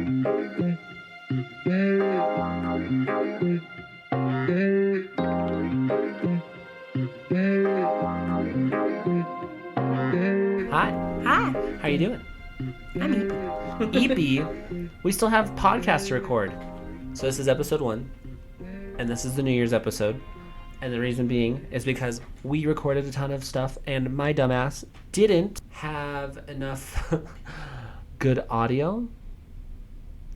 Hi. Hi. How you doing? I'm EP, we still have podcasts to record. So this is episode 1, and this is the New Year's episode. And the reason being is because we recorded a ton of stuff, and my dumbass didn't have enough good audio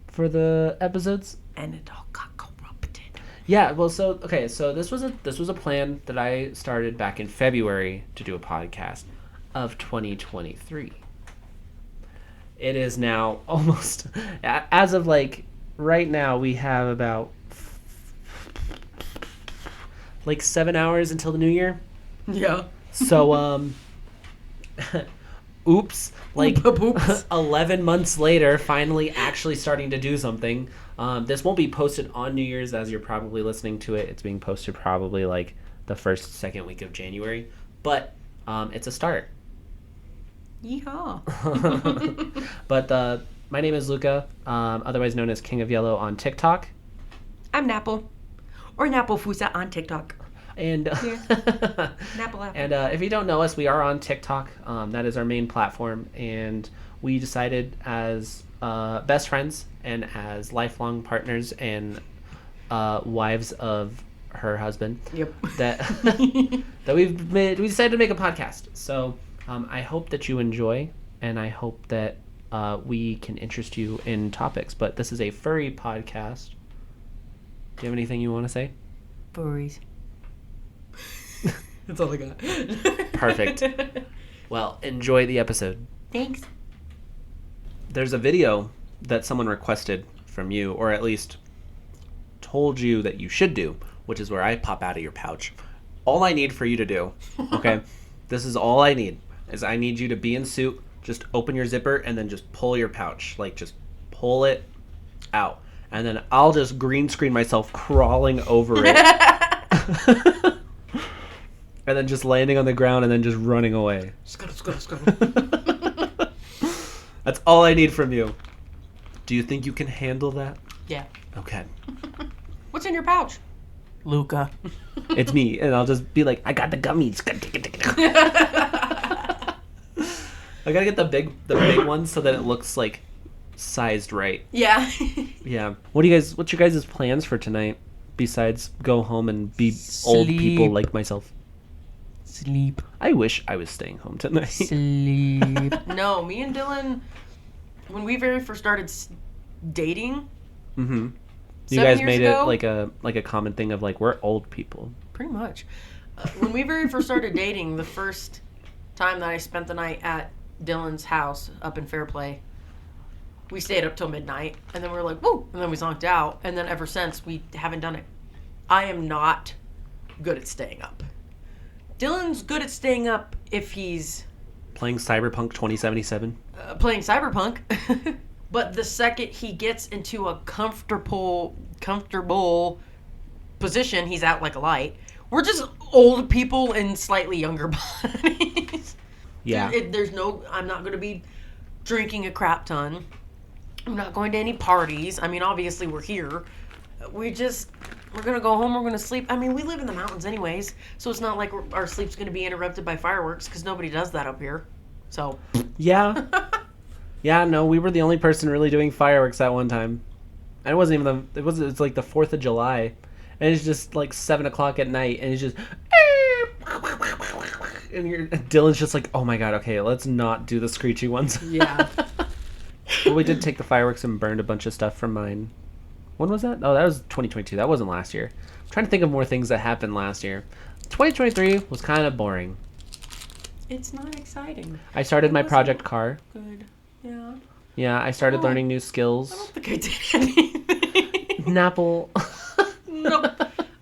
for the episodes. And it all got corrupted. Yeah, well, so this was a plan that I started back in February to do a podcast of 2023. It is now almost, as of like right now, we have about like 7 hours until the new year. Yeah. So oops, like Oops. 11 months later, finally actually starting to do something. This won't be posted on New Year's as you're probably listening to it. It's being posted probably like the second week of January, but it's a start. Yeehaw. But my name is Luca, otherwise known as King of Yellow on TikTok. I'm Napple. Or Napple Fusa on TikTok. And Napple Apple. and if you don't know us, we are on TikTok. That is our main platform, and we decided as best friends and as lifelong partners and wives of her husband. Yep. that we decided to make a podcast. So I hope that you enjoy, and I hope that we can interest you in topics. But this is a furry podcast. Do you have anything you want to say? Furries. That's all I got. Perfect. Well, enjoy the episode. Thanks. There's a video that someone requested from you, or at least told you that you should do, which is where I pop out of your pouch. All I need for you to do, okay, this is all I need, is I need you to be in suit, just open your zipper, and then just pull your pouch. Like, just pull it out. And then I'll just green screen myself crawling over it. And then just landing on the ground and then just running away. Scuttle. That's all I need from you. Do you think you can handle that? Yeah. Okay. What's in your pouch? Luca. It's me, and I'll just be like, I got the gummies. I gotta get the big ones so that it looks like sized right. Yeah. Yeah. What's your guys' plans for tonight besides go home and be old people like myself? Sleep. I wish I was staying home tonight. Sleep. No, me and Dylan, when we very first started dating, Mm-hmm. You 7 guys years made ago, it like a common thing of like, we're old people. pretty much. When we very first started dating, the first time that I spent the night at Dylan's house up in Fairplay, we stayed up till midnight, and then we were like, woo, and then we zonked out, and then ever since, we haven't done it. I am not good at staying up. Dylan's good at staying up if he's Playing Cyberpunk 2077. playing Cyberpunk. But the second he gets into a comfortable position, he's out like a light. We're just old people in slightly younger bodies. Yeah. I'm not going to be drinking a crap ton. I'm not going to any parties. I mean, obviously we're here. We're going to go home. We're going to sleep. I mean, we live in the mountains anyways, so it's not like our sleep's going to be interrupted by fireworks because nobody does that up here. So. Yeah. Yeah, no, we were the only person really doing fireworks that one time. And it wasn't even it's like the 4th of July. And it's just like 7 o'clock at night, and it's just, and Dylan's just like, oh my god, okay, let's not do the screechy ones. Yeah. Well, we did take the fireworks and burned a bunch of stuff from mine. When was that? Oh, that was 2022. That wasn't last year. I'm trying to think of more things that happened last year. 2023 was kind of boring. It's not exciting. I started my project car. Good. Yeah. Yeah, I started learning new skills. I don't think I did anything. Napple. Nope.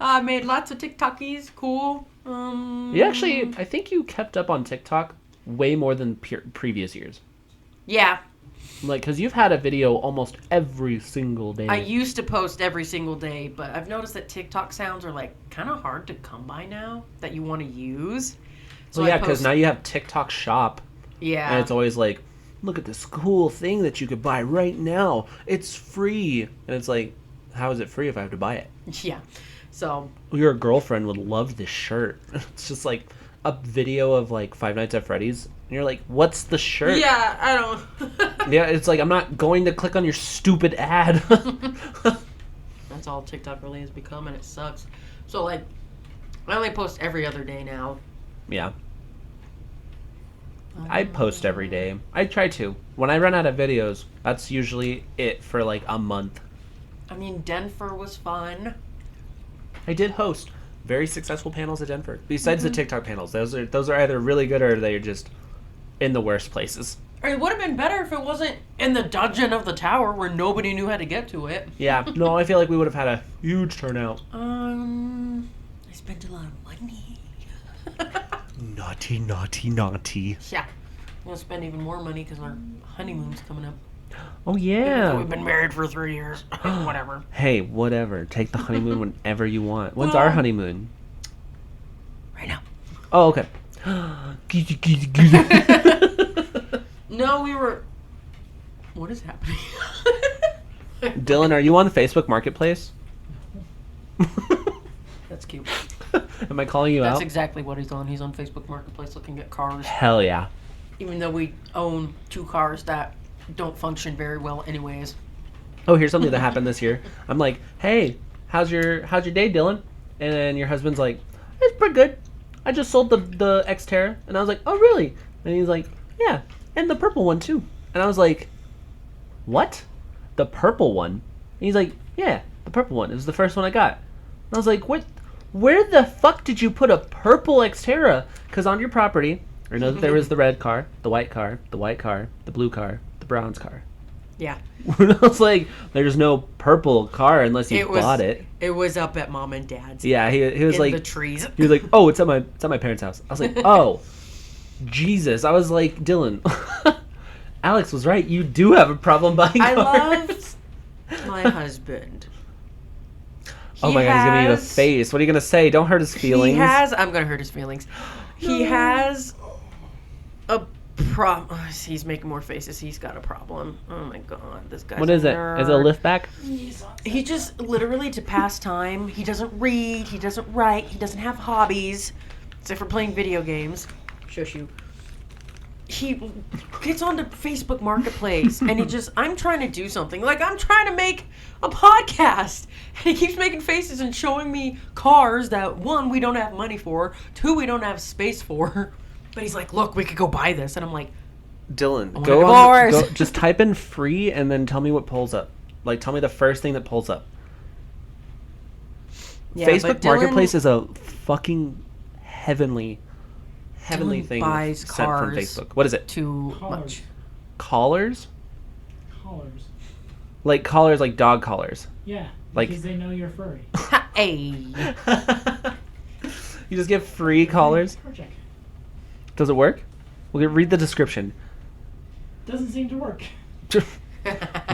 I made lots of TikTokies. Cool. You actually, I think you kept up on TikTok way more than previous years. Yeah. Like, because you've had a video almost every single day. I used to post every single day, but I've noticed that TikTok sounds are like kind of hard to come by now that you want to use. So yeah, because now you have TikTok Shop. Yeah. And it's always like look at this cool thing that you could buy right now. It's free. And it's like, how is it free if I have to buy it? Yeah. So Your girlfriend would love this shirt. It's just like a video of like Five Nights at Freddy's. And you're like, what's the shirt? yeah, I don't. Yeah, it's like, I'm not going to click on your stupid ad. That's all TikTok really has become, and it sucks. So like, I only post every other day now. Yeah. I post every day. I try to. When I run out of videos, that's usually it for like a month. I mean, Denver was fun. I did host very successful panels at Denver. Besides the TikTok panels, those are either really good or they're just in the worst places. It would have been better if it wasn't in the dungeon of the tower where nobody knew how to get to it. Yeah, no, I feel like we would have had a huge turnout. I spent a lot of money. Naughty, naughty, naughty. Yeah. I'm going to spend even more money because our honeymoon's coming up. Oh, yeah. We've been married for 3 years. Whatever. Hey, whatever. Take the honeymoon whenever you want. When's Well- our honeymoon? Right now. Oh, okay. No, we were... What is happening? Dylan, are you on the Facebook Marketplace? That's cute. Am I calling you That's out? exactly what he's on. He's on Facebook Marketplace looking at cars. Hell yeah. Even though we own 2 cars that don't function very well anyways. Oh, here's something that happened this year. I'm like, hey, how's your day, Dylan? And then your husband's like, it's pretty good. I just sold the Xterra. And I was like, oh, really? And he's like, yeah, and the purple one, too. And I was like, what? The purple one? And he's like, yeah, the purple one. It was the first one I got. And I was like, what? Where the fuck did you put a purple Xterra? Because on your property, I know that there was the red car, the white car, the white car, the blue car, the bronze car. Yeah. I was like, there's no purple car unless you bought it. It was up at Mom and Dad's. Yeah, he was in like, the trees. he was like, oh, it's at my parents' house. I was like, oh, Jesus. I was like, Dylan, Alex was right. You do have a problem buying I cars. love my husband. Oh my God, he's giving you the face. What are you gonna say? Don't hurt his feelings. I'm gonna hurt his feelings. He has a problem. He's making more faces. He's got a problem. Oh my God, this guy's What is a it? nerd. Is it a lift back? He just literally to pass time. He doesn't read. He doesn't write. He doesn't have hobbies, except for playing video games. Shush you. He gets onto Facebook Marketplace and I'm trying to do something. Like, I'm trying to make a podcast. And he keeps making faces and showing me cars that, 1, we don't have money for, 2, we don't have space for. But he's like, look, we could go buy this. And I'm like, Dylan, want go a on. divorce. Just type in free and then tell me what pulls up. Like, tell me the first thing that pulls up. yeah, Facebook but Dylan Marketplace is a fucking heavenly Dylan thing buys sent from cars. Facebook. What is it? too much. Collars? Collars. Like collars, like dog collars. Yeah, Like- because they know you're furry. Hey. You just get free collars. Car check. Does it work? We'll read the description. Doesn't seem to work.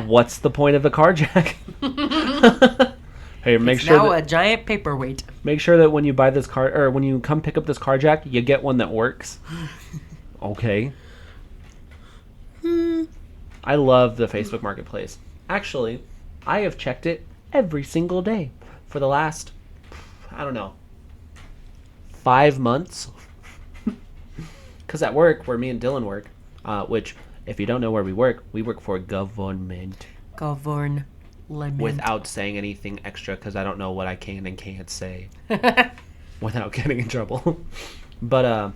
What's the point of a car jack? Hey, make It's sure now that, a giant paperweight. make sure that when you buy this car or when you come pick up this car jack, you get one that works. Okay. I love the Facebook Marketplace. Actually, I have checked it every single day for the last, I don't know, 5 months. Because at work, where me and Dylan work, which, if you don't know where we work for government. Govern lemon. Without saying anything extra, because I don't know what I can and can't say without getting in trouble. But,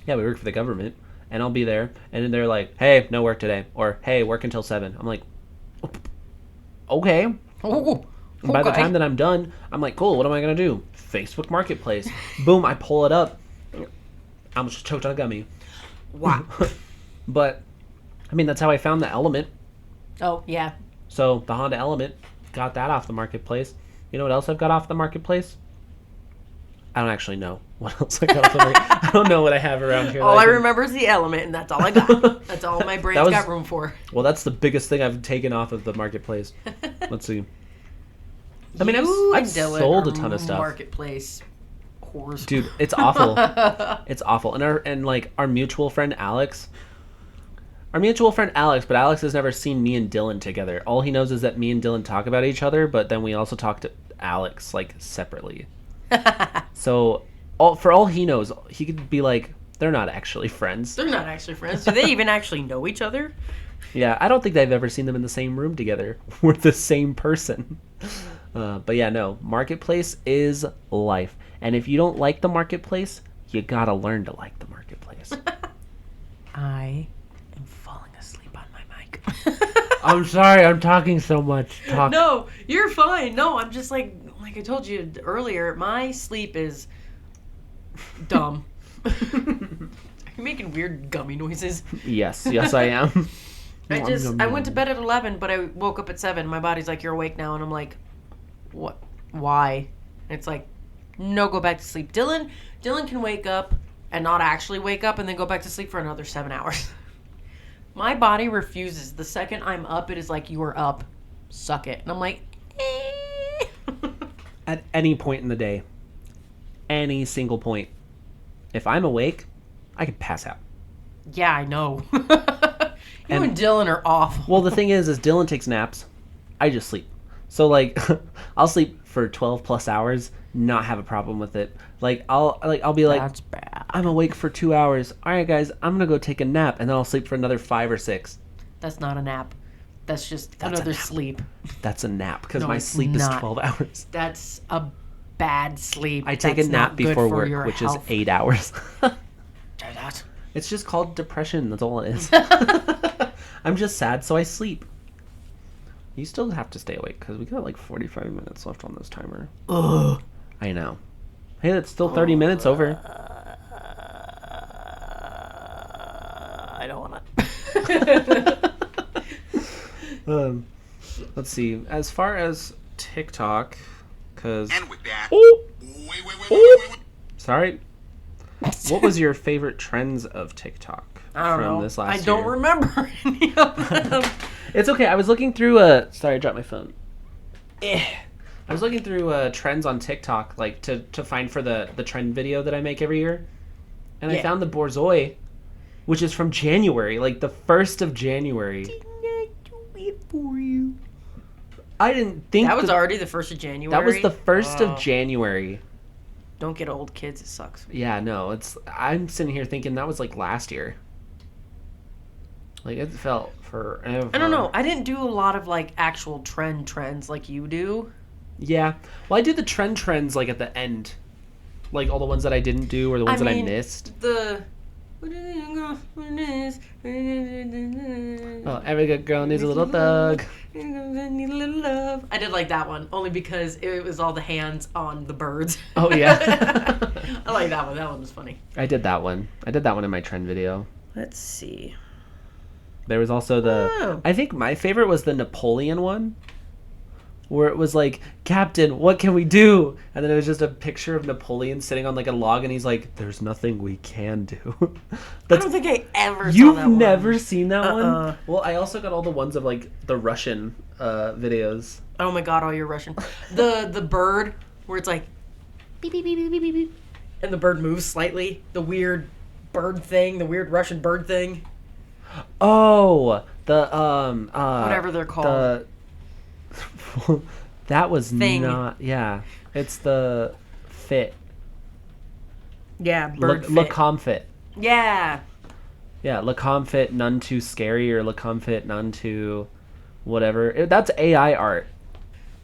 yeah, we work for the government, and I'll be there, and then they're like, hey, no work today, or hey, work until 7. I'm like, okay. Oh, And by the okay. time that I'm done, I'm like, cool, what am I going to do? Facebook Marketplace. Boom, I pull it up. I almost choked on a gummy. Wow. But, I mean, that's how I found the Element. Oh, yeah. So, the Honda Element, got that off the Marketplace. You know what else I've got off the Marketplace? I don't actually know what else I got off the Marketplace. I don't know what I have around here. All that I can- remember is the Element, and that's all I got. That's all my brain's That was- got room for. Well, that's the biggest thing I've taken off of the Marketplace. Let's see. I mean, You I've and Dylan sold a are ton of stuff. Marketplace whores. Dude, it's awful. It's awful. And our mutual friend Alex, Our mutual friend Alex, but Alex has never seen me and Dylan together. All he knows is that me and Dylan talk about each other, but then we also talk to Alex like separately. So, for all he knows, he could be like, they're not actually friends. They're not actually friends. Do they even actually know each other? Yeah, I don't think they've ever seen them in the same room together. We're the same person. But yeah, no, Marketplace is life. And if you don't like the Marketplace, you gotta learn to like the Marketplace. I am falling asleep on my mic. I'm sorry, I'm talking so much. No, you're fine. No, I'm just like I told you earlier, my sleep is dumb. Are you making weird gummy noises? Yes, I am. I went to bed at 11, but I woke up at 7. My body's like, you're awake now. And I'm like, what? Why? And it's like, no, go back to sleep. Dylan can wake up and not actually wake up and then go back to sleep for another 7 hours. My body refuses. The second I'm up, it is like, you are up. Suck it. And I'm like, eh. At any point in the day, any single point, if I'm awake, I could pass out. Yeah, I know. You and Dylan are awful. Well, the thing is Dylan takes naps. I just sleep. So, like, I'll sleep for 12 plus hours, not have a problem with it. I'll be like, that's bad. I'm awake for 2 hours. All right, guys, I'm going to go take a nap, and then I'll sleep for another 5 or 6. That's not a nap. That's just another sleep. That's a nap, because No, my it's sleep is not. 12 hours. That's a bad sleep. I take That's a nap not good before for work, your which health. is 8 hours. Try that. It's just called depression. That's all it is. I'm just sad, so I sleep. You still have to stay awake because we got like 45 minutes left on this timer. Ugh. I know. Hey, that's still 30 minutes over. I don't want to. Let's see. As far as TikTok, because... And with that... Oh! Wait. Sorry. What was your favorite trends of TikTok I don't know. this last I don't year? remember any of them. It's okay. I was looking through sorry, I dropped my phone. I was looking through trends on TikTok, like to find for the trend video that I make every year, and I Yeah. found the Borzoi, which is from January, like the 1st of January. I didn't think That was already the 1st of January. that was the 1st of January. Don't get old, kids. It sucks. Yeah, no, I'm sitting here thinking that was like last year. Like it felt forever. I don't know. I didn't do a lot of like actual trends like you do. Yeah. Well, I do the trends like at the end. Like all the ones that I didn't do or the ones that I missed. The Oh, every good girl needs a little thug. Need a little love. I did like that one only because it was all the hands on the birds. Oh, yeah. I like that one. That one was funny. I did that one. I did that one in my trend video. Let's see. There was also Oh. I think my favorite was the Napoleon one. Where it was like, Captain, what can we do? And then it was just a picture of Napoleon sitting on like a log, and he's like, "There's nothing we can do." I don't think I ever saw You've that one. never seen that Uh-uh. one? Well, I also got all the ones of like the Russian videos. Oh my god, all your Russian. The bird where it's like beep beep beep beep beep beep beep, and the bird moves slightly. The weird bird thing, the weird Russian bird thing. Oh, the Whatever they're called. that was Thing. not. Yeah, it's the fit. Yeah, bird Le fit. Comfit. Yeah. Yeah, Le Comfit, none too scary, or Le Comfit, none too whatever. That's AI art.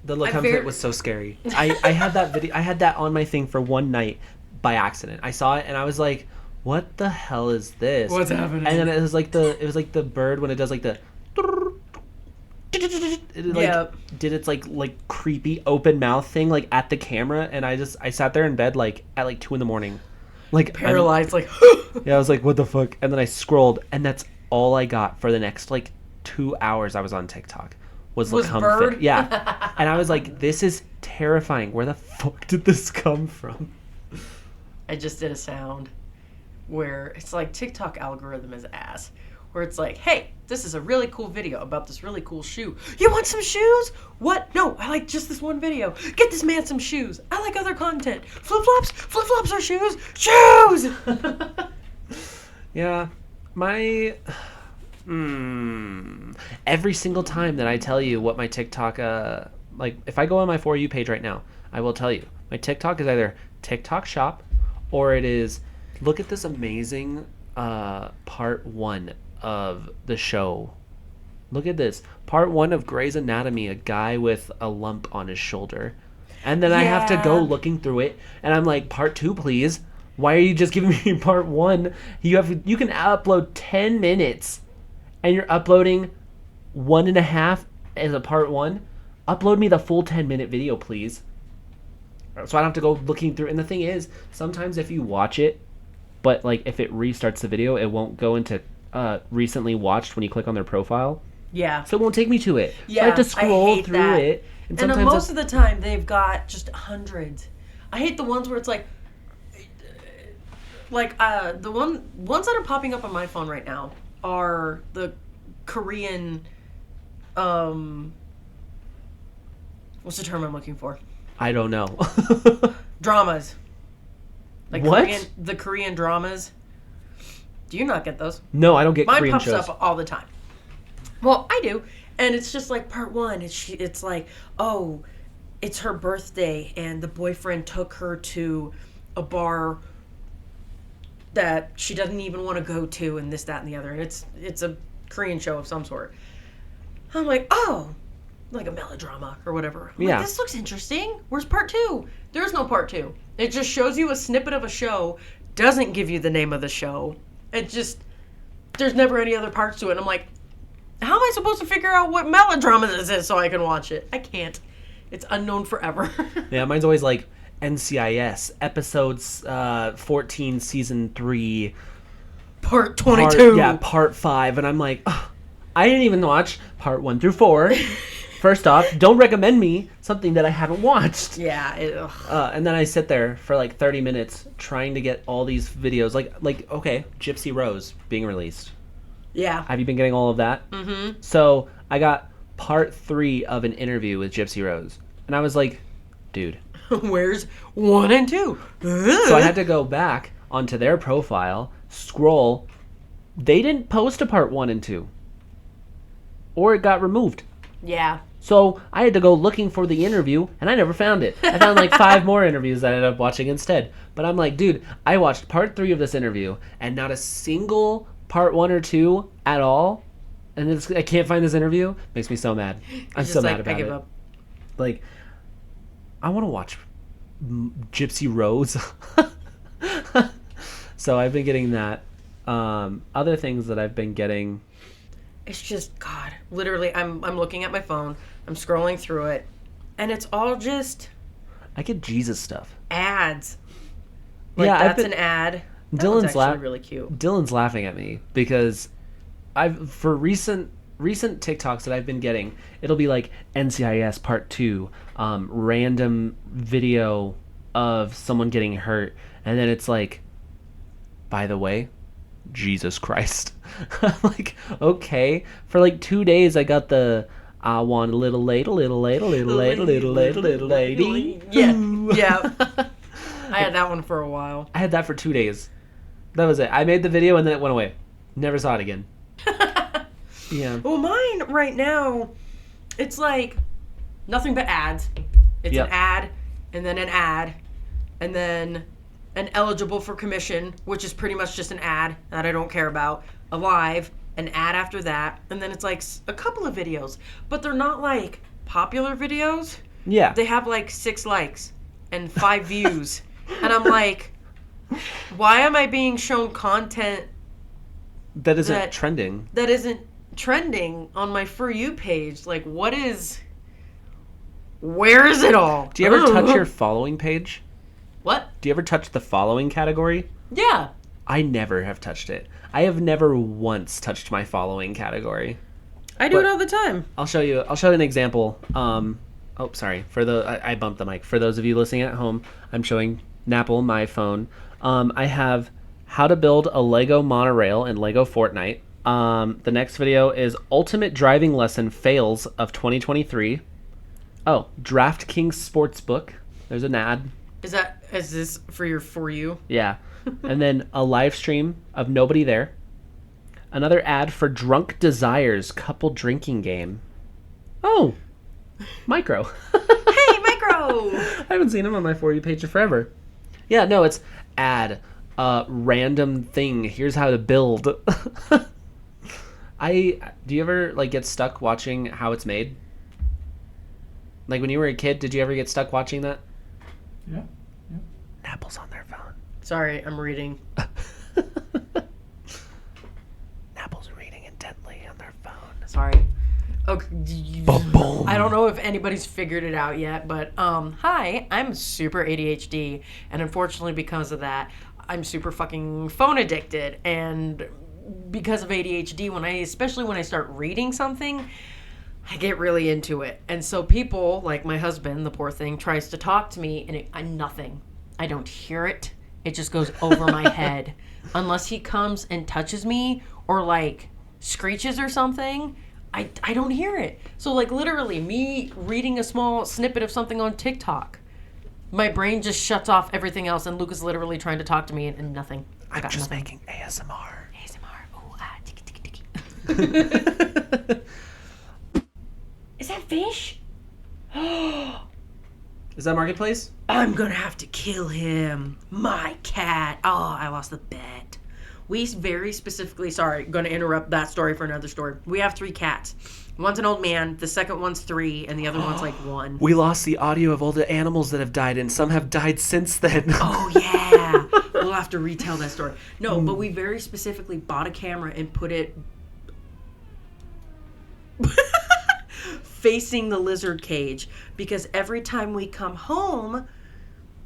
The Le Comfit was so scary. I had that video. I had that on my thing for one night by accident. I saw it and I was like, "What the hell is this? What's happening?" And then it was like the bird when it does like the. It like Yep. did its like creepy open mouth thing like at the camera, and I sat there in bed like at like 2 a.m. like Paralyzed, like. yeah, I was like, what the fuck? And then I scrolled, and that's all I got for the next like 2 hours I was on TikTok was Was Lacomfit. bird? Yeah. And I was like, this is terrifying. Where the fuck did this come from? I just did a sound where it's like TikTok algorithm is ass. Where it's like, hey, this is a really cool video about this really cool shoe. You want some shoes? What? No, I like just this one video. Get this man some shoes. I like other content. Flip-flops? Flip-flops are shoes. Shoes! Yeah. My Every single time that I tell you what my TikTok, like, if I go on my For You page right now, I will tell you. My TikTok is either TikTok Shop or it is, look at this amazing part 1 of the show. Look at this. Part 1 of Grey's Anatomy, a guy with a lump on his shoulder. And then I have to go Yeah. looking through it, and I'm like, part 2, please. Why are you just giving me part 1? You can upload 10 minutes, and you're uploading 1.5 as a part 1. Upload me the full 10-minute video, please. So I don't have to go looking through. And the thing is, sometimes if you watch it, but like if it restarts the video, it won't go into recently watched when you click on their profile. Yeah. So it won't take me to it. Yeah, So I have to scroll hate through that. it. And sometimes most of the time, they've got just hundreds. I hate the ones where it's like the ones that are popping up on my phone right now are the Korean, what's the term I'm looking for? I don't know. Dramas. Like What? the Korean dramas. Do you not get those? No, I don't get Mine Korean pops shows. up all the time. Well, I do, and it's just like part 1. It's like, oh, it's her birthday, and the boyfriend took her to a bar that she doesn't even want to go to, and this, that, and the other. And it's a Korean show of some sort. I'm like, oh, like a melodrama or whatever. I'm Yeah. like, this looks interesting. Where's part 2? There's no part 2. It just shows you a snippet of a show, doesn't give you the name of the show. It just, there's never any other parts to it. And I'm like, how am I supposed to figure out what melodrama this is so I can watch it? I can't. It's unknown forever. Yeah, mine's always like NCIS episodes 14 season 3 Part 22. part 5, and I'm like, ugh, I didn't even watch part 1 through 4. First off, don't recommend me something that I haven't watched. Yeah. And then I sit there for like 30 minutes trying to get all these videos. Like okay, Gypsy Rose being released. Yeah. Have you been getting all of that? Mm-hmm. So I got part 3 of an interview with Gypsy Rose, and I was like, dude. Where's 1 and 2? So I had to go back onto their profile, scroll. They didn't post a part 1 and 2, or it got removed. Yeah. So I had to go looking for the interview, and I never found it. I found like 5 more interviews that I ended up watching instead. But I'm like, dude, I watched part 3 of this interview, and not a single part 1 or 2 at all. And I can't find this interview. Makes me so mad. I'm so mad about I give it. up. Like, I want to watch Gypsy Rose. So I've been getting that. Other things that I've been getting. It's just, God, literally, I'm looking at my phone, I'm scrolling through it, and it's all just I get Jesus stuff. ads. Like, Yeah, that's an ad. That one's Dylan's actually really cute. Dylan's laughing at me because for recent TikToks that I've been getting, it'll be like NCIS part 2, random video of someone getting hurt, and then it's like, by the way, Jesus Christ. I'm like, okay. For like 2 days I got the I want a little lady, a little lady, a little lady, a little lady, a little lady. Yeah, Ooh. yeah. I had that one for a while. I had that for 2 days. That was it. I made the video and then it went away. Never saw it again. Yeah. Well, mine right now, it's like nothing but ads. It's Yep. an ad, and then an ad, and then an eligible for commission, which is pretty much just an ad that I don't care about. A live, an ad after that, and then it's like a couple of videos, but they're not like popular videos. Yeah. They have like 6 likes and 5 views, and I'm like, why am I being shown content That isn't that- trending. that isn't trending on my For You page? Like, where is it all? Do you ever touch Ugh. your following page? What? Do you ever touch the following category? Yeah. I never have touched it. I have never once touched my following category. I do But- it all the time. I'll show you an example. Oh, sorry. I bumped the mic. For those of you listening at home, I'm showing Napple my phone. I have how to build a Lego monorail in Lego Fortnite. The next video is Ultimate Driving Lesson Fails of 2023. Oh, DraftKings Sportsbook. There's an ad. Is this for your For You? Yeah. And then a live stream of nobody there. Another ad for Drunk Desires couple drinking game. Oh, Micro. Hey, Micro! I haven't seen him on my For You page in forever. Yeah, no, it's ad. Random thing. Here's how to build. Do you ever like get stuck watching how it's made? Like when you were a kid, did you ever get stuck watching that? Yeah. Napples on their phone. Sorry, I'm reading. Napples reading intently on their phone. Sorry. Okay. Boom. I don't know if anybody's figured it out yet, but hi, I'm super ADHD, and unfortunately because of that, I'm super fucking phone addicted. And because of ADHD, especially when I start reading something, I get really into it. And so people, like my husband, the poor thing, tries to talk to me, and I'm nothing. I don't hear it. It just goes over my head. Unless he comes and touches me or like screeches or something, I don't hear it. So like literally me reading a small snippet of something on TikTok, my brain just shuts off everything else, and Luke is literally trying to talk to me and nothing. I'm just nothing. making ASMR. ASMR. Ooh, tiki, tiki, tiki. Is that fish? Is that Marketplace? I'm gonna have to kill him. My cat. Oh, I lost the bet. We very specifically, sorry, gonna interrupt that story for another story. We have 3 cats. One's an old man, the second one's 3, and the other one's like 1. We lost the audio of all the animals that have died, and some have died since then. Oh, yeah. We'll have to retell that story. No, but we very specifically bought a camera and put it facing the lizard cage, because every time we come home,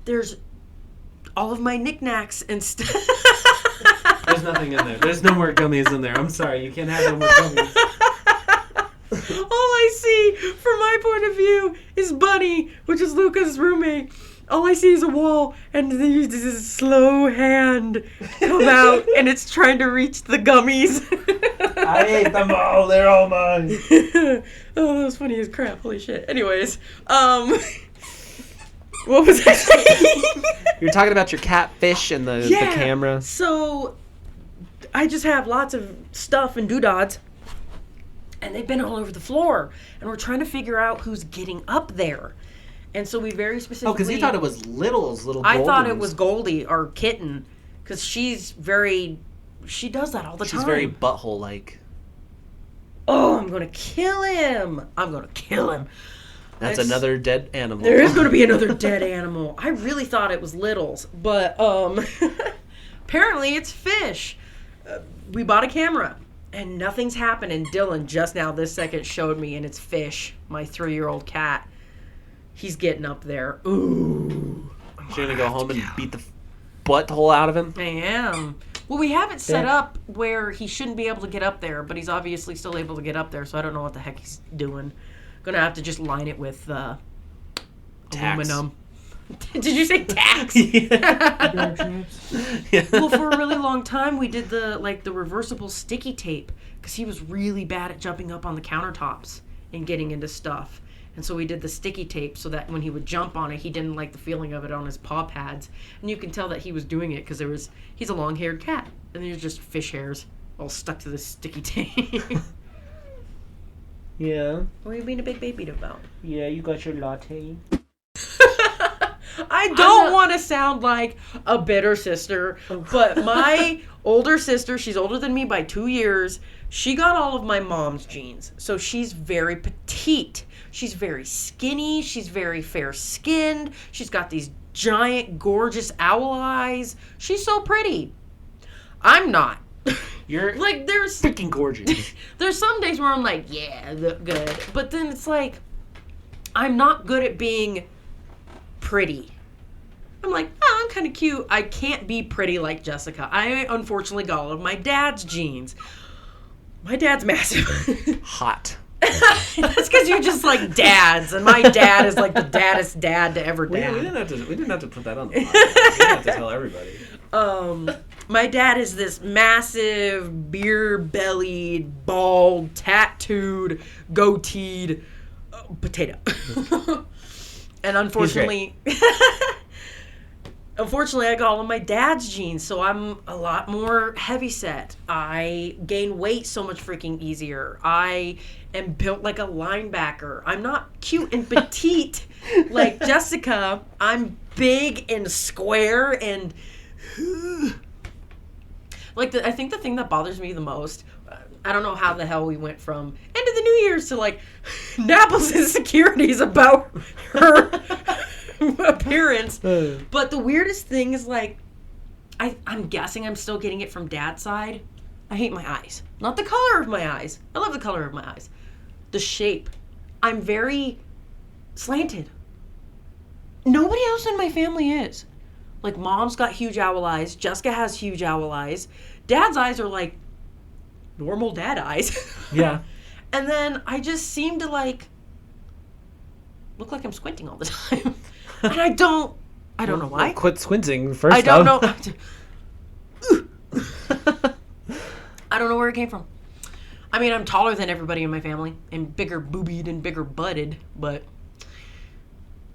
there's all of my knickknacks and stuff. There's nothing in there. There's no more gummies in there. I'm sorry. You can't have no more gummies. All I see, from my point of view, is Bunny, which is Luca's roommate. All I see is a wall, and there's this slow hand come out, and it's trying to reach the gummies. I ate them all. They're all mine. Oh, that was funny as crap. Holy shit. Anyways, what was I saying? You're talking about your catfish and the camera. So, I just have lots of stuff and doodads, and they've been all over the floor, and we're trying to figure out who's getting up there. And so we very specifically... Oh, because you thought it was little Goldens. I thought it was Goldie, or Kitten, because she's very... She does that all the time. She's very butthole-like. Oh, I'm going to kill him. I'm going to kill him. That's another dead animal. There is going to be another dead animal. I really thought it was littles, but apparently it's fish. We bought a camera, and nothing's happened. And Dylan just now this second showed me, and it's Fish, my 3-year-old cat. He's getting up there. Ooh. You're going to go home and beat the butthole out of him? I am. Well, we have it set up where he shouldn't be able to get up there, but he's obviously still able to get up there, so I don't know what the heck he's doing. Gonna have to just line it with aluminum. Did you say tax? Yeah. Well, for a really long time, we did the reversible sticky tape, because he was really bad at jumping up on the countertops and getting into stuff. And so we did the sticky tape so that when he would jump on it, he didn't like the feeling of it on his paw pads. And you can tell that he was doing it because he's a long-haired cat. And there's just fish hairs all stuck to the sticky tape. Yeah. What are you being a big baby about? Yeah, you got your latte. I don't want to sound like a bitter sister, but my older sister, she's older than me by 2 years, she got all of my mom's genes. So she's very petite. She's very skinny. She's very fair-skinned. She's got these giant, gorgeous owl eyes. She's so pretty. I'm not. You're like, there's freaking gorgeous. There's some days where I'm like, yeah, look good. But then it's like, I'm not good at being pretty. I'm like, oh, I'm kind of cute. I can't be pretty like Jessica. I unfortunately got all of my dad's genes. My dad's massive. Hot. That's because you're just like dads, and my dad is like the daddest dad to ever dad. We didn't have to put that on the podcast. We didn't have to tell everybody. My dad is this massive, beer-bellied, bald, tattooed, goateed potato. And unfortunately, unfortunately, I got all of my dad's genes, so I'm a lot more heavy set. I gain weight so much freaking easier. I am built like a linebacker. I'm not cute and petite like Jessica. I'm big and square and like I think the thing that bothers me the most. I don't know how the hell we went from end of the New Year's to like Napples' insecurities about her appearance. But the weirdest thing is like, I'm guessing I'm still getting it from dad's side. I hate my eyes. Not the color of my eyes. I love the color of my eyes. The shape. I'm very slanted. Nobody else in my family is. Like, mom's got huge owl eyes. Jessica has huge owl eyes. Dad's eyes are like normal dad eyes. Yeah. And then I just seem to like look like I'm squinting all the time. And I don't know why. Well, quit squinting first. I don't know. off. I don't know where it came from. I mean, I'm taller than everybody in my family and bigger boobied and bigger butted, but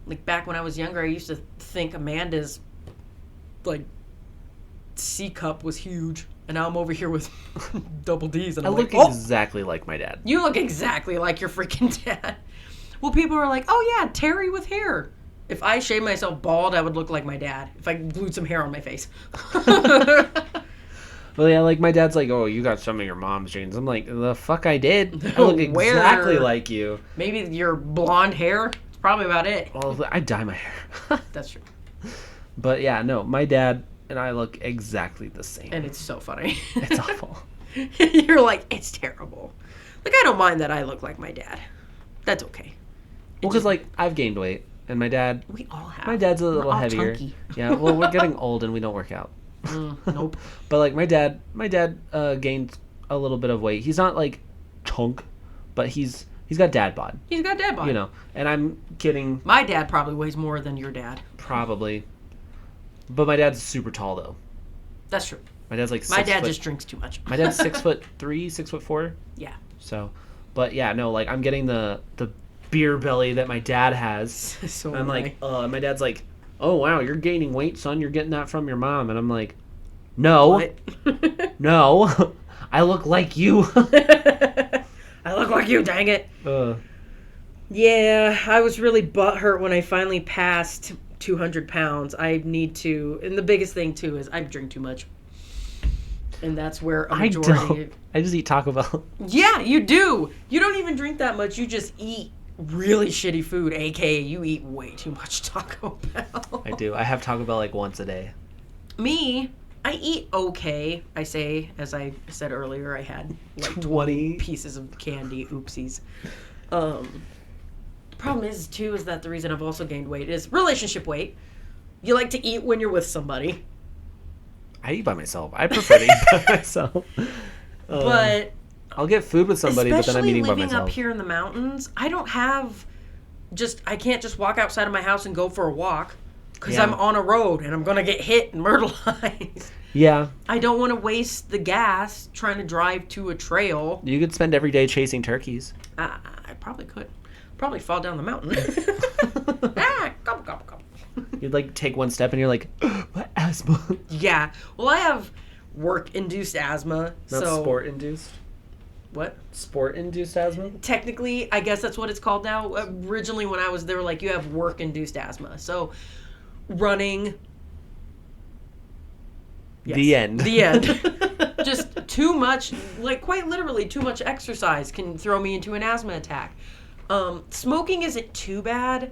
like back when I was younger, I used to think Amanda's like C cup was huge, and now I'm over here with double D's, and I I'm look like, oh, exactly like my dad. you look exactly like your freaking dad. Well, people are like, oh yeah, Terry with hair. If I shaved myself bald, I would look like my dad. If I glued some hair on my face. Well, yeah, like my dad's like, oh, you got some of your mom's genes. I'm like, the fuck I did. I look Where? exactly like you. Maybe your blonde hair. It's probably about it. Well, I dye my hair. That's true. But yeah, no, my dad and I look exactly the same. And it's so funny. It's awful. You're like, it's terrible. Like, I don't mind that I look like my dad. That's okay. Well, because like I've gained weight, and my dad, We all have. my dad's a We're little all heavier. chunky. Yeah, well, we're getting old and we don't work out. Nope. But like my dad gained a little bit of weight. He's not like chunk, but he's got dad bod, He's got dad bod. you know. And I'm kidding, My dad probably weighs more than your dad. probably. But my dad's super tall though. That's true. My dad's like 6 My dad foot. just drinks too much. My dad's 6'3", 6'4". Yeah. So, but yeah, no, like I'm getting the beer belly that my dad has. So I'm am like, I. my dad's like, oh wow, you're gaining weight, son. You're getting that from your mom. And I'm like, no, What? no, I look like you. I look like you, dang it. uh, Yeah, I was really butthurt when I finally passed 200 pounds. I need to, and the biggest thing too is I drink too much. And that's where a I majority don't. I just eat Taco Bell. Yeah, you do. You don't even drink that much. You just eat really shitty food, aka you eat way too much Taco Bell. I do. I have Taco Bell like once a day. Me, I eat okay. I say, as I said earlier, I had like 20 pieces of candy. Oopsies. The problem is too is that the reason I've also gained weight is relationship weight. You like to eat when you're with somebody, I eat by myself. I prefer to eat by myself. but I'll get food with somebody, but then I'm eating by living myself. up here in the mountains, I don't have I can't just walk outside of my house and go for a walk because Yeah. I'm on a road and I'm gonna get hit and myrtleized. Yeah, I don't want to waste the gas trying to drive to a trail. you could spend every day chasing turkeys. I probably could. Probably fall down the mountain. Gobble, gobble, gobble. You'd like take one step and you're like, my asthma. Yeah. Well, I have work-induced asthma. Not so sport induced. What? Sport induced asthma. Technically, I guess that's what it's called now. Originally, when I was there, like, you have work-induced asthma. So, running. Yes. The end. The end. Just too much, like, quite literally, too much exercise can throw me into an asthma attack. Smoking isn't too bad.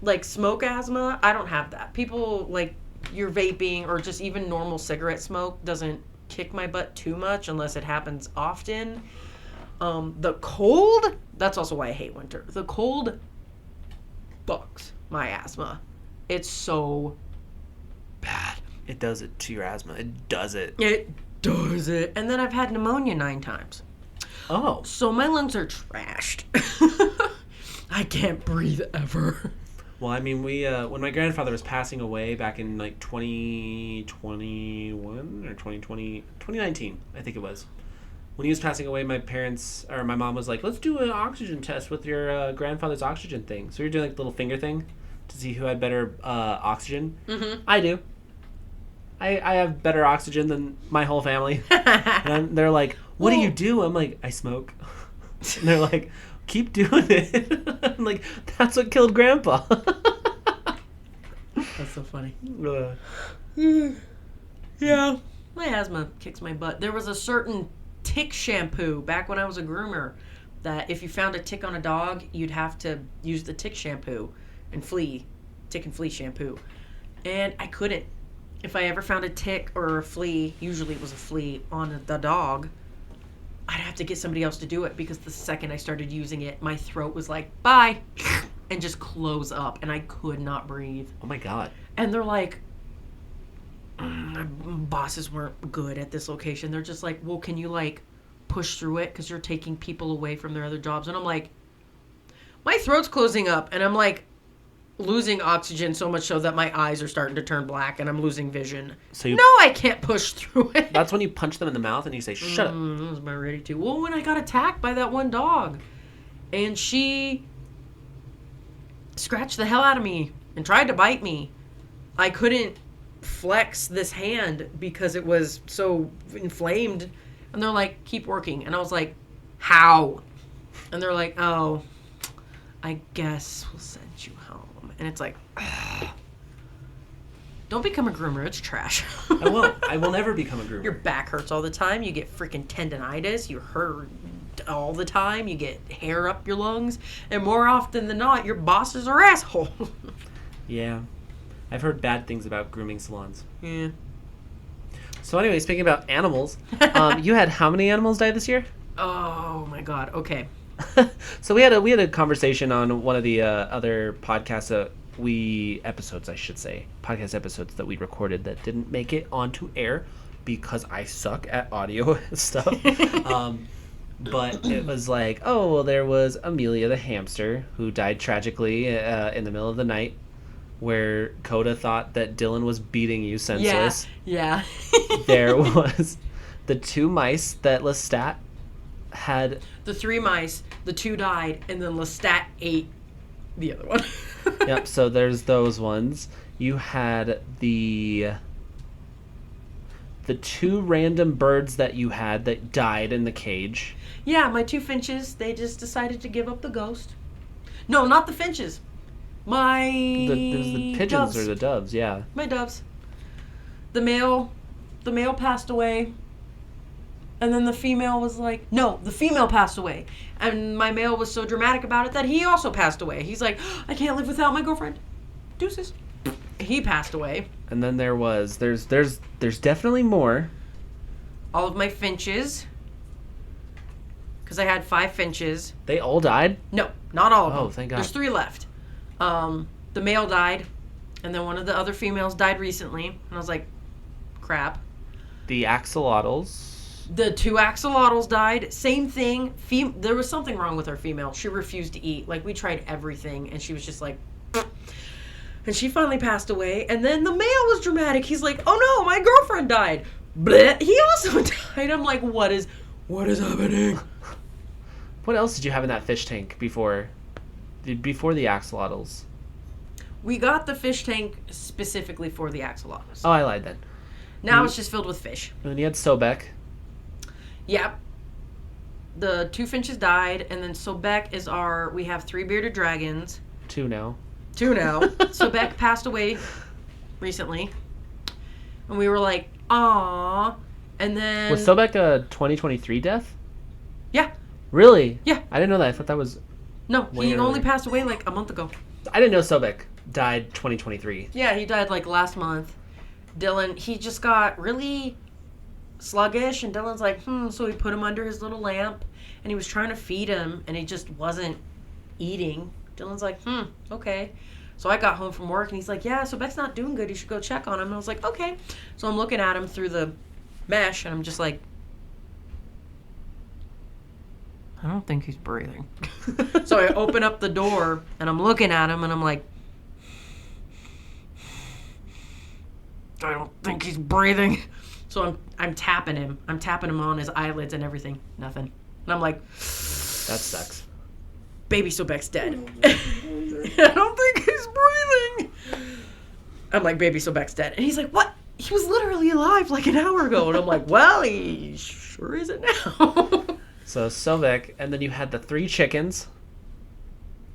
Like, smoke asthma, I don't have that. People, like, your vaping or just even normal cigarette smoke doesn't kick my butt too much unless it happens often. The cold, that's also why I hate winter. The cold fucks my asthma. It's so bad. It does it to your asthma. It does it. It does it. And then I've had pneumonia 9 times. Oh. So my lungs are trashed. I can't breathe ever. Well, I mean, we when my grandfather was passing away back in like 2021 or 2019, I think it was. When he was passing away, my mom was like, let's do an oxygen test with your grandfather's oxygen thing. So you're doing like the little finger thing. to see who had better oxygen. Mm-hmm. I do. I have better oxygen than my whole family. And they're like, what do you do? I'm like, I smoke. And they're like, keep doing it. I'm like, that's what killed Grandpa. That's so funny. Ugh. Yeah. My asthma kicks my butt. There was a certain tick shampoo back when I was a groomer that if you found a tick on a dog, you'd have to use the tick shampoo and tick and flea shampoo. And I couldn't. If I ever found a tick or a flea, usually it was a flea, on the dog, I'd have to get somebody else to do it because the second I started using it, my throat was like, bye, and just close up, and I could not breathe. Oh my God. And they're like, my bosses weren't good at this location. They're just like, well, can you like push through it because you're taking people away from their other jobs? And I'm like, my throat's closing up, and I'm like losing oxygen so much so that my eyes are starting to turn black and I'm losing vision. So you, No, I can't push through it. that's when you punch them in the mouth and you say, shut up. I was about ready to. Well, when I got attacked by that one dog, and she scratched the hell out of me and tried to bite me, I couldn't flex this hand because it was so inflamed. And they're like, keep working. And I was like, how? And they're like, oh, I guess we'll send you home. And it's like, ugh. Don't become a groomer. It's trash. I won't. I will never become a groomer. Your back hurts all the time. You get freaking tendonitis. You hurt all the time. You get hair up your lungs. And more often than not, your bosses are assholes. Yeah. I've heard bad things about grooming salons. Yeah. So anyway, speaking about animals, you had how many animals die this year? Oh my God. Okay. So we had a conversation on one of the other podcasts podcast episodes that we recorded that didn't make it onto air because I suck at audio stuff. But it was like, oh, well, there was Amelia the hamster who died tragically in the middle of the night, where Coda thought that Dylan was beating you senseless. Yeah. There was the 2 mice that Lestat had. The 3 mice, the 2 died, and then Lestat ate the other one. Yep, so there's those ones. You had the 2 random birds that you had that died in the cage. Yeah, my 2 finches, they just decided to give up the ghost. No, not the finches. There's the pigeons doves. or the doves, yeah. My doves. The male passed away. And then the female was like, no, the female passed away. And my male was so dramatic about it that he also passed away. He's like, I can't live without my girlfriend. Deuces. He passed away. And then there's definitely more. All of my finches. Because I had 5 finches. They all died? No, not all of them. Oh, thank God. There's 3 left. The male died. And then one of the other females died recently. And I was like, crap. The axolotls. The 2 axolotls died. Same thing. There was something wrong with our female. She refused to eat. Like, we tried everything, and she was just like... And she finally passed away. And then the male was dramatic. He's like, oh no, my girlfriend died. Bleh. He also died. I'm like, what is happening? What else did you have in that fish tank before the axolotls? We got the fish tank specifically for the axolotls. Oh, I lied then. Now it's just filled with fish. And then you had Sobek. Yep. The 2 finches died, and then Sobek is we have 3 bearded dragons. 2 now. 2 now. Sobek passed away recently. And we were like, aww. And then... Was Sobek a 2023 death? Yeah. Really? Yeah. I didn't know that. I thought that was... No, way he only earlier. passed away like a month ago. I didn't know Sobek died 2023. Yeah, he died like last month. Dylan, he just got really sluggish, and Dylan's like, so he put him under his little lamp, and he was trying to feed him, and he just wasn't eating. Dylan's like, okay. So I got home from work, and he's like, yeah, so Beck's not doing good. You should go check on him. And I was like, okay. So I'm looking at him through the mesh, and I'm just like, I don't think he's breathing. So I open up the door, and I'm looking at him, and I'm like, I don't think he's breathing. So I'm tapping him. I'm tapping him on his eyelids and everything. Nothing. And I'm like, That sucks. Baby Sobek's dead. I don't think he's breathing. I'm like, Baby Sobek's dead. And he's like, what? He was literally alive like an hour ago. And I'm like, well, he sure isn't now. So Sobek, and then you had the 3 chickens.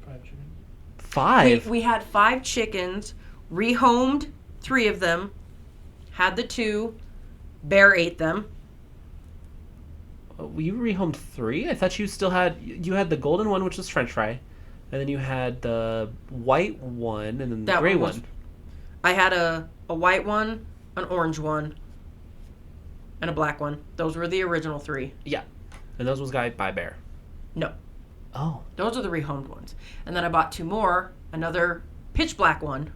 5 chicken. 5? We had 5 chickens, rehomed 3 of them, had the 2, Bear ate them. You rehomed 3? I thought you still had... You had the golden one, which was French fry. And then you had the white one, and then the That gray one was- one. I had a white one, an orange one, and a black one. Those were the original 3. Yeah. And those was guided by Bear. No. Oh. Those are the rehomed ones. And then I bought 2 more, another pitch black one,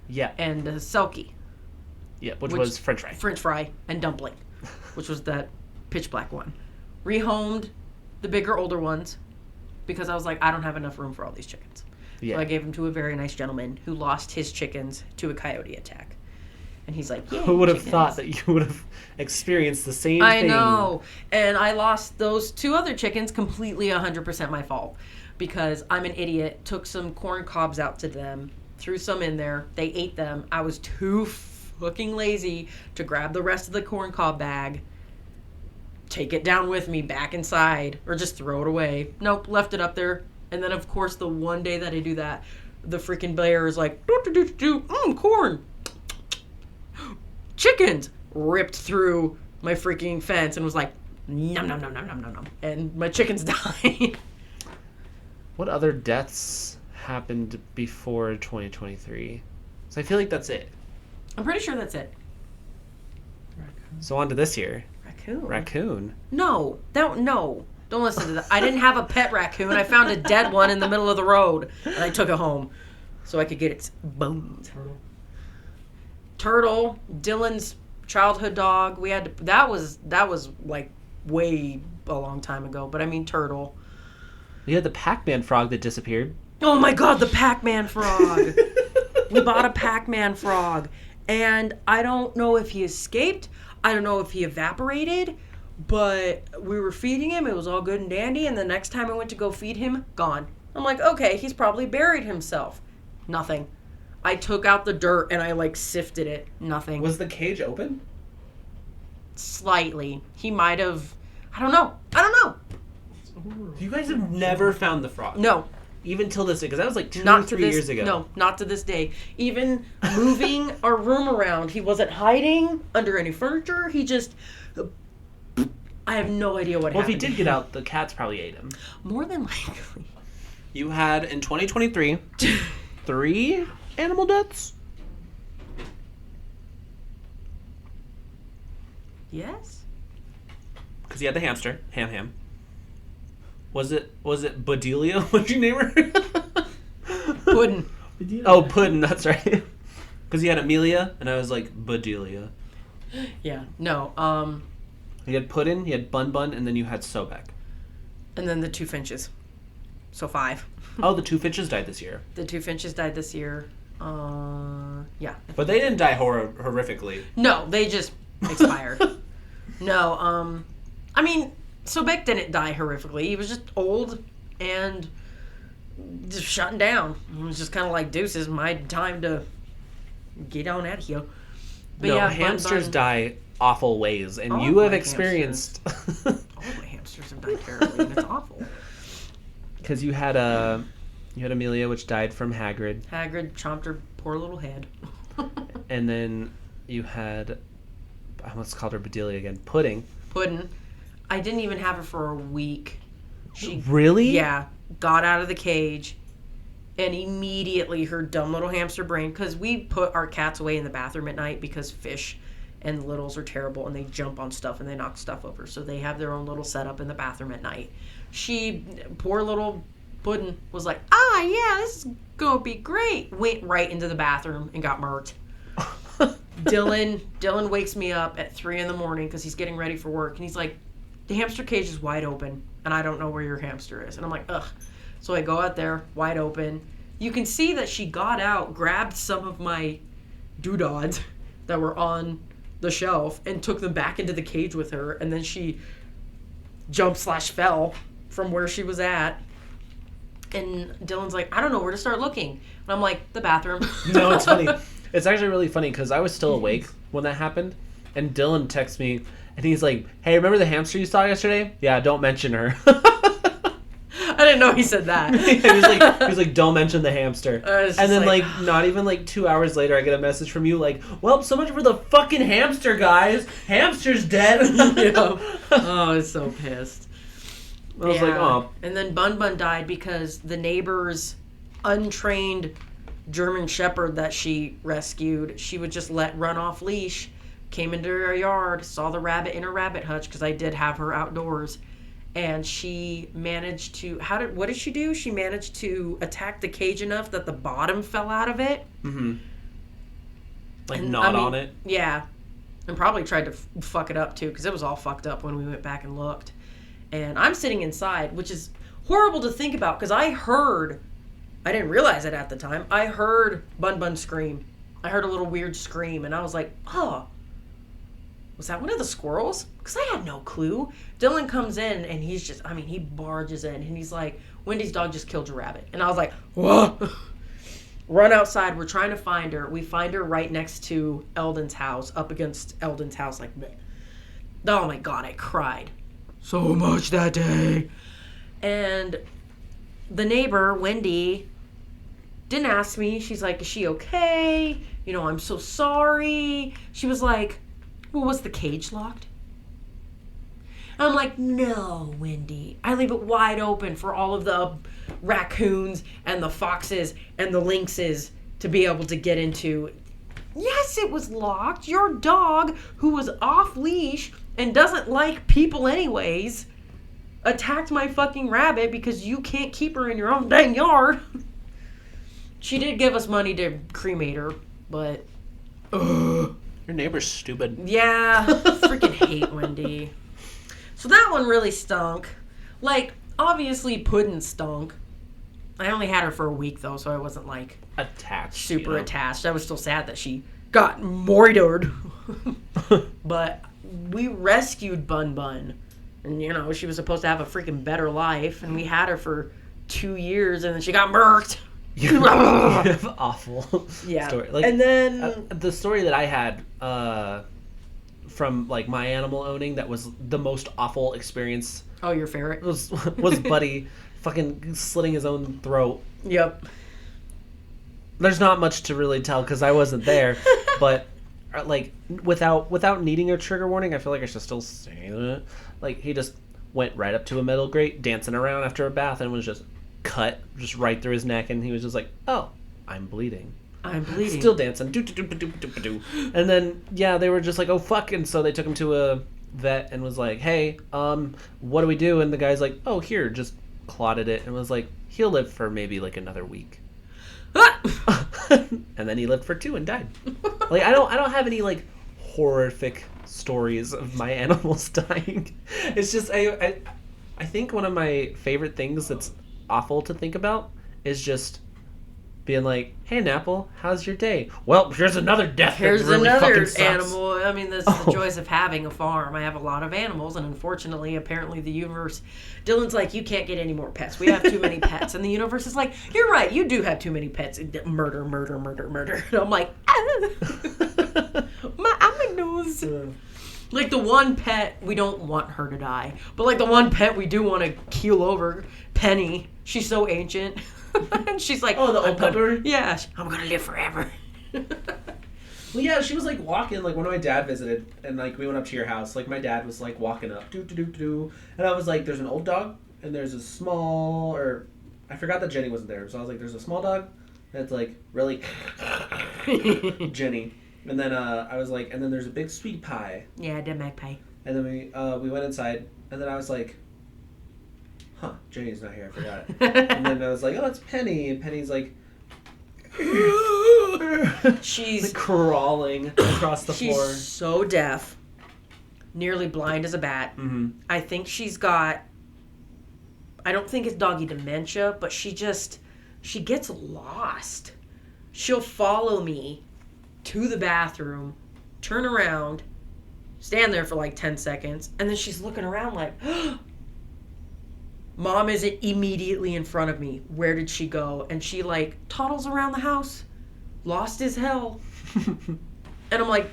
Yeah. and a Selkie. Yeah, which Which- was French fry. French fry and dumpling, which was that pitch black one. Rehomed the bigger, older ones because I was like, I don't have enough room for all these chickens. Yeah. So I gave them to a very nice gentleman who lost his chickens to a coyote attack. And he's like, yeah, Who would have chickens. thought that you would have experienced the same I thing? know. And I lost those 2 other chickens completely 100% my fault because I'm an idiot. Took some corn cobs out to them, threw some in there. They ate them. I was too fucking lazy to grab the rest of the corn cob bag, take it down with me back inside, or just throw it away. Nope, left it up there. And then, of course, the one day that I do that, the freaking bear is like, corn. Chickens ripped through my freaking fence and was like, nom nom nom nom nom nom nom, and my chickens died. What other deaths happened before 2023? So I feel like that's it. I'm pretty sure that's it. Raccoon. So on to this year. Raccoon. Raccoon. No, don't listen to that. I didn't have a pet raccoon. I found a dead one in the middle of the road, and I took it home so I could get its bones. Turtle, Dylan's childhood dog. We had to, that was like way a long time ago. But I mean Turtle. You had the Pac-Man frog that disappeared. Oh my God, the Pac-Man frog. We bought a Pac-Man frog, and I don't know if he escaped. I don't know if he evaporated, but we were feeding him. It was all good and dandy, and the next time I went to go feed him, gone. I'm like, okay, he's probably buried himself. Nothing. I took out the dirt and I like sifted it. Nothing. Was the cage open? Slightly. He might have. I don't know. You guys have never found the frog. No. Even till this day, because that was like 2 or Not to 3 this, years ago. No, not to this day. Even moving our room around, he wasn't hiding under any furniture. He just. I have no idea what Well, if happened. he did get out, the cats probably ate him. More than likely. You had, in 2023, 3 animal deaths? Yes? Because you had the hamster, Ham. Was it Bedelia? What'd you name her? Puddin'. Oh, Puddin', that's right. Because you had Amelia, and I was like, Bedelia. Yeah. No. You had Puddin', you had Bun, and then you had Sobek. And then the 2 finches. So 5. Oh, the 2 finches died this year. The 2 finches died this year. Yeah. But they didn't die horrifically. No, they just expired. No, I mean, Sobek didn't die horrifically. He was just old and just shutting down. It was just kind of like, deuces, my time to get on out of here. But No, yeah, hamsters Bun. die awful ways, and All you have my experienced... All my hamsters have died terribly, and it's awful. Because you had Amelia, which died from Hagrid, Hagrid chomped her poor little head. and then you had, I almost called her Bedelia again, Pudding. Puddin'. I didn't even have her for a week. She Really? Yeah, got out of the cage, and immediately her dumb little hamster brain, because we put our cats away in the bathroom at night because fish and littles are terrible and they jump on stuff and they knock stuff over. So they have their own little setup in the bathroom at night. She, poor little Puddin', was like, yeah, this is going to be great. Went right into the bathroom and got murked. Dylan wakes me up at 3 a.m. because he's getting ready for work, and he's like, the hamster cage is wide open and I don't know where your hamster is. And I'm like, ugh. So I go out there, wide open. You can see that she got out, grabbed some of my doodads that were on the shelf and took them back into the cage with her, and then she jumped/fell from where she was at And Dylan's like, I don't know where to start looking. And I'm like, the bathroom. No, it's funny. It's actually really funny because I was still awake when that happened, and Dylan texts me, and he's like, "Hey, remember the hamster you saw yesterday? Yeah, don't mention her." I didn't know he said that. he was like, "Don't mention the hamster." was And just then like- not even 2 hours later, I get a message from you like, "Well, so much for the fucking hamster, guys. Hamster's dead." Yeah. Oh, I was so pissed. I was like, "Oh." And then Bun Bun died because the neighbor's untrained German Shepherd that she rescued, she would just let run off leash, came into her yard, saw the rabbit in her rabbit hutch, because I did have her outdoors, and she managed to, what did she do? She managed to attack the cage enough that the bottom fell out of it. Mm-hmm. And, gnawed on it. Yeah. And probably tried to fuck it up too, because it was all fucked up when we went back and looked. And I'm sitting inside, which is horrible to think about, because I didn't realize it at the time, I heard Bun Bun scream. I heard a little weird scream, and I was like, oh, was that one of the squirrels? Because I had no clue. Dylan comes in, and he's just, he barges in, and he's like, Wendy's dog just killed your rabbit. And I was like, what? Run outside. We're trying to find her. We find her right next to Eldon's house, up against Eldon's house, like, oh my God, I cried so much that day. And the neighbor, Wendy, didn't ask me. She's like, is she okay? I'm so sorry. She was like, well, was the cage locked? I'm like, no, Wendy. I leave it wide open for all of the raccoons and the foxes and the lynxes to be able to get into. Yes, it was locked. Your dog, who was off leash and doesn't like people anyways, attacked my fucking rabbit because you can't keep her in your own dang yard. She did give us money to cremate her, but... Your neighbor's stupid. Yeah, freaking hate Wendy. So that one really stunk. Obviously Puddin' stunk. I only had her for a week, though, so I wasn't, Attached. super attached. I was still sad that she got moitered. But we rescued Bun Bun. And, she was supposed to have a freaking better life. And we had her for 2 years, and then she got murked. You have awful Yeah. story. And then... the story that I had from, my animal owning that was the most awful experience Oh, your ferret? was Buddy fucking slitting his own throat. Yep. There's not much to really tell because I wasn't there, but without needing a trigger warning, I feel like I should still say it. He just went right up to a metal grate, dancing around after a bath, and was just cut just right through his neck, and he was just like, "Oh, I'm bleeding." I'm bleeding. Still dancing. And then they were just like, "Oh fuck!" And so they took him to a vet and was like, "Hey, what do we do?" And the guy's like, "Oh, here, just clotted it," and was like, "He'll live for maybe another week." And then he lived for 2 and died. I don't have any horrific stories of my animals dying. It's just I think one of my favorite things that's awful to think about is just being like, "Hey, Napple, how's your day?" Well, here's another death. Here's that really another fucking sucks. animal. This is the joys of having a farm. I have a lot of animals, and unfortunately, apparently, the universe... Dylan's like, you can't get any more pets. We have too many pets. And the universe is like, you're right, you do have too many pets. Murder, murder, murder, murder. And I'm like, my nose. The one pet, we don't want her to die. But the one pet we do want to keel over, Penny. She's so ancient. And she's like, oh, the old pepper? Yeah, I'm going to live forever. Well, yeah, she was walking, when my dad visited, and we went up to your house, my dad was walking up, and I was like, there's an old dog, and there's a small, or, I forgot that Jenny wasn't there, so I was like, there's a small dog, that's really, Jenny, and then I was like, and then there's a big sweet pie. Yeah, dead magpie. And then we went inside, and then I was like, huh, Jenny's not here, I forgot. And then I was like, oh, it's Penny, and Penny's like, she's crawling across the floor. She's so deaf, nearly blind as a bat. Mm-hmm. I think she's got, I don't think it's doggy dementia, but she gets lost. She'll follow me to the bathroom, turn around, stand there for 10 seconds, and then she's looking around Mom isn't immediately in front of me. Where did she go? And she like toddles around the house, lost as hell. And I'm like,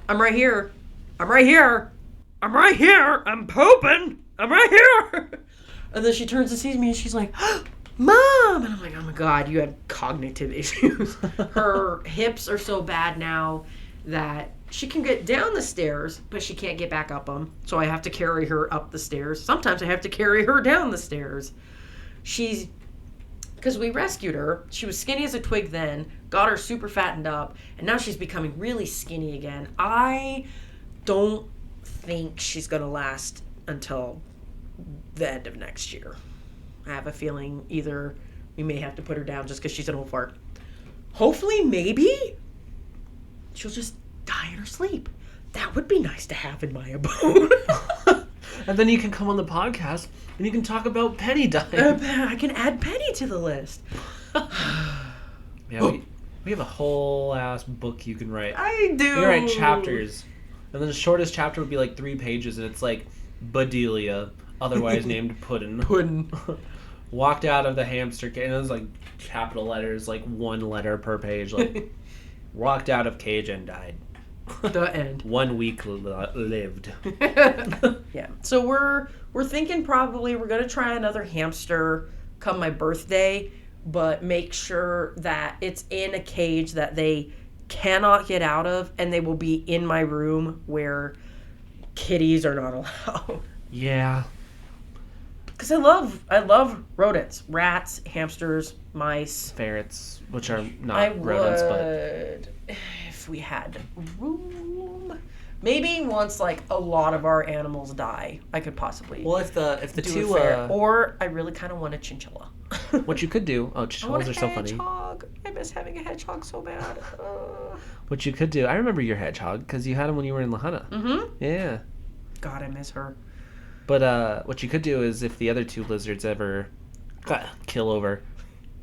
I'm right here. I'm right here. I'm right here. I'm pooping. I'm right here. And then she turns and sees me and she's like, Mom! And I'm like, oh my God, you have cognitive issues. Her hips are so bad now that she can get down the stairs, but she can't get back up them. So I have to carry her up the stairs. Sometimes I have to carry her down the stairs. Because we rescued her, she was skinny as a twig then, got her super fattened up, and now she's becoming really skinny again. I don't think she's going to last until the end of next year. I have a feeling either we may have to put her down just because she's an old fart. Hopefully, maybe, she'll just die in her sleep. That would be nice to have in my abode. And then you can come on the podcast and you can talk about Penny dying. I can add Penny to the list. Yeah, we have a whole ass book you can write. I do. You write chapters. And then the shortest chapter would be like 3 pages, and it's like Bedelia, otherwise named Puddin'. Puddin'. Walked out of the hamster cage, and it was like capital letters, like 1 letter per page. Like, walked out of cage and died. The end. 1 week lived. Yeah. So we're thinking probably we're gonna try another hamster come my birthday, but make sure that it's in a cage that they cannot get out of, and they will be in my room where kitties are not allowed. Yeah. Because I love rodents, rats, hamsters, mice. Ferrets, which are not I rodents, would, if we had room. Maybe once like a lot of our animals die, I could possibly. Well, if the do two a fair. Or I really kind of want a chinchilla. what you could do. Oh, I want chinchillas a are so funny. hedgehog. I miss having a hedgehog so bad. What you could do. I remember your hedgehog because you had him when you were in Lahaina. Mm-hmm. Yeah. God, I miss her. But what you could do is if the other 2 lizards ever kill over,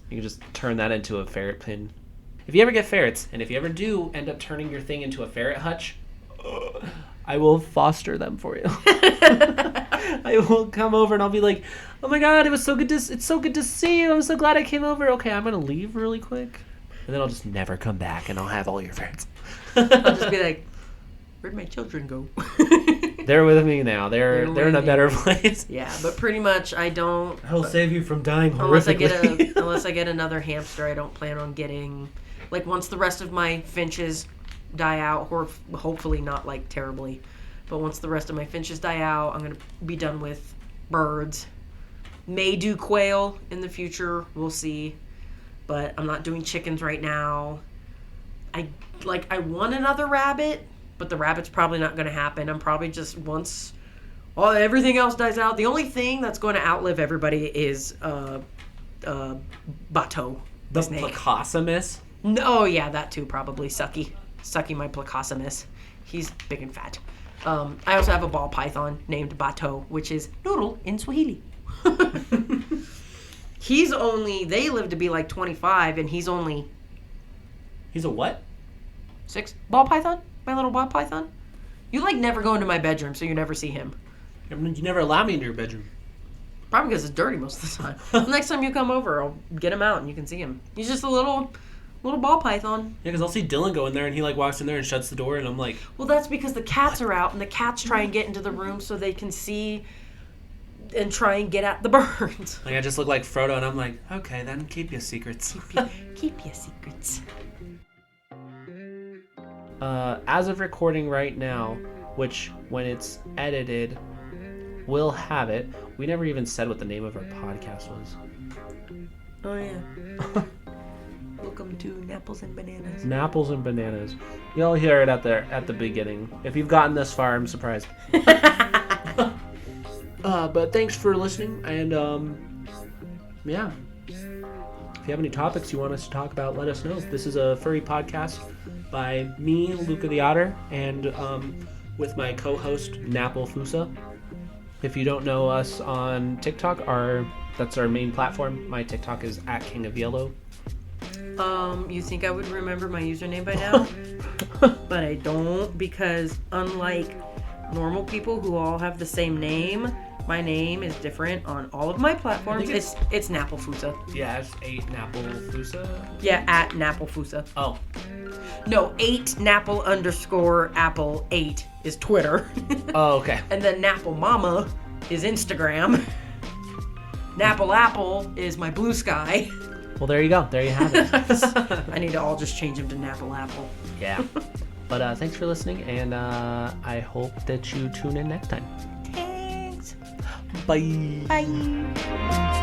you can just turn that into a ferret pin. If you ever get ferrets, and if you ever do end up turning your thing into a ferret hutch, I will foster them for you. I will come over and I'll be like, oh my God, it's so good to see you. I'm so glad I came over. Okay, I'm going to leave really quick. And then I'll just never come back and I'll have all your ferrets. I'll just be like, where'd my children go? They're with me now. They're in a better place. Yeah, but pretty much I don't. I'll save you from dying Unless horrifically. unless I get another hamster, I don't plan on getting. Like once the rest of my finches die out, or hopefully not like terribly, but once the rest of my finches die out, I'm gonna be done with birds. May do quail in the future. We'll see, but I'm not doing chickens right now. I want another rabbit. But the rabbit's probably not going to happen. I'm probably just once everything else dies out. The only thing that's going to outlive everybody is Bateau. The Placosamus? No, yeah, that too probably. Sucky my Placosamus. He's big and fat. I also have a ball python named Bateau, which is noodle in Swahili. They live to be like 25, and he's only... He's a what? 6. Ball python? My little ball python? You like never go into my bedroom, so you never see him. You never allow me into your bedroom. Probably because it's dirty most of the time. Next time you come over, I'll get him out and you can see him. He's just a little ball python. Yeah, because I'll see Dylan go in there and he like walks in there and shuts the door and I'm like... Well, that's because the cats are out and the cats try and get into the room so they can see and try and get at the birds. Like I just look like Frodo and I'm like, okay, then keep your secrets. Keep your secrets. As of recording right now, which when it's edited, we'll have it. We never even said what the name of our podcast was. Oh yeah. Welcome to Napples and Bananas. Napples and Bananas. You'll hear it at the begining. If you've gotten this far, I'm surprised. But thanks for listening, and yeah. If you have any topics you want us to talk about, let us know. This is a furry podcast by me, Luca the Otter, and with my co-host, Napple Fusa. If you don't know us on TikTok, that's our main platform. My TikTok is @KingofYellow. You think I would remember my username by now? But I don't, because unlike normal people who all have the same name, My name is different on all of my platforms. I think It's Napplefusa. Yeah, it's 8 Napplefusa. Yeah, at Napplefusa. Oh, No, 8 Napple_Apple 8 is Twitter. oh, okay. And then Napple Mama is Instagram. Napple Apple is my Blue Sky. Well, there you go. There you have it. I need to all just change them to Napple Apple. Yeah. But thanks for listening, and I hope that you tune in next time. Thanks. Bye. Bye.